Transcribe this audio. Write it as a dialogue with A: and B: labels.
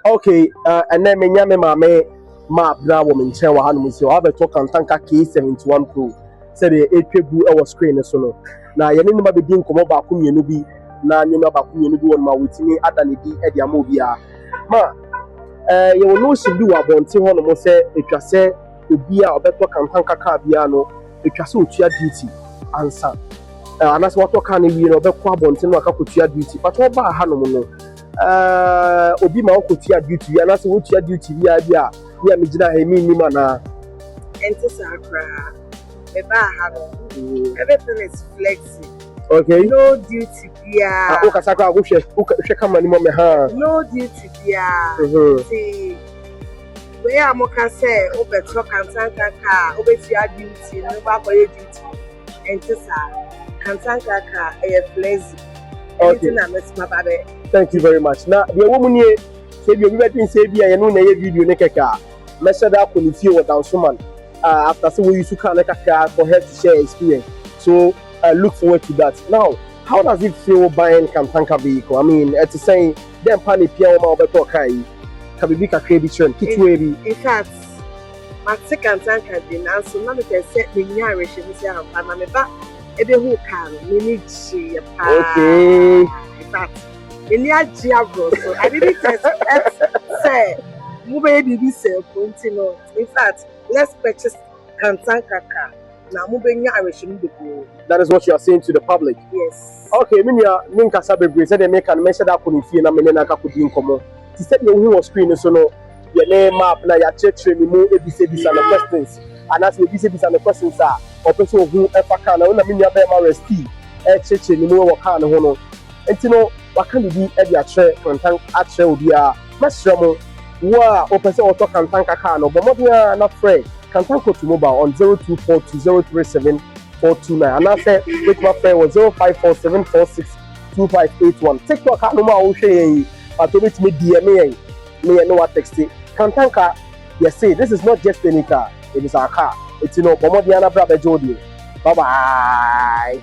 A: Okay, and then me map now woman chair wa hanu so have a talk Kantanka K71 PRO. Say the etwebu e was screen so no. Na ye ne ba be din komo ba ko mienu bi na nyoma ba ko mienu bi won ma wetimi adane di e dia ma obi a. Ma ye wo no shi bi wa bonte ho no mo say etwa say obi a obeto Kantanka car bia no etwa say otua duty ansa. Anas what car ne wi no obekọ abonte no aka kotua duty. But wo ba ha no mo no obi ma okotua duty ya na se wotua duty bia bia ya me gina he mi na
B: enti sakra me ba ha no everything is flexing.
A: Okay,
B: no duty bia
A: o ka sakra wo hwe kama ni mo me ha
B: no duty bia see we am ka say obeto Kantanka car obetua duty no ba for duty enti sa Kantanka car e flexing.
A: Okay, thank you very much. Now the woman here say you be say bia ye no na ye video ne keka message that ko ni fie with Dansoman after say we use car ne kaka for her to share experience, so look forward to that. Now how does it feel buying Kantanka vehicle? I mean it's saying them pani pia o ma obeto kai ka bibi ka create trend kitwe bi
B: in fact my Kantanka bin na so na me say me nya rehye me say am na me ba ebe hu car me ni ji pa.
A: Okay,
B: in fact in ya jiabro so I didn't say move baby say continue. In fact let's purchase Kantanka car na move nya rehye me be.
A: That is what you are saying to the public.
B: Yes.
A: Okay, me nkasa bebre say dem make an mention that ko ni fie na me na ka kodi nkomo ti say you hu on screen so no your name map na ya check me mo ebise bisa na questions and as ebise bisa na questions are opeso hu efa kan na me nua be ma resti check ni mo wo kan ho no enti no waka ni bi e dia tre Kantanka atre obi a mesra mo wa opeso auto Kantanka car no but mo na free Kantanka Automobile on 0242037429 and I say with my friend was 0547462581. TikTok no ma wo hwe but with me DM me no what text Kantanka. Yes, say this is not just any car, it is our car. It's no Bomodiana brother Jody. Bye bye.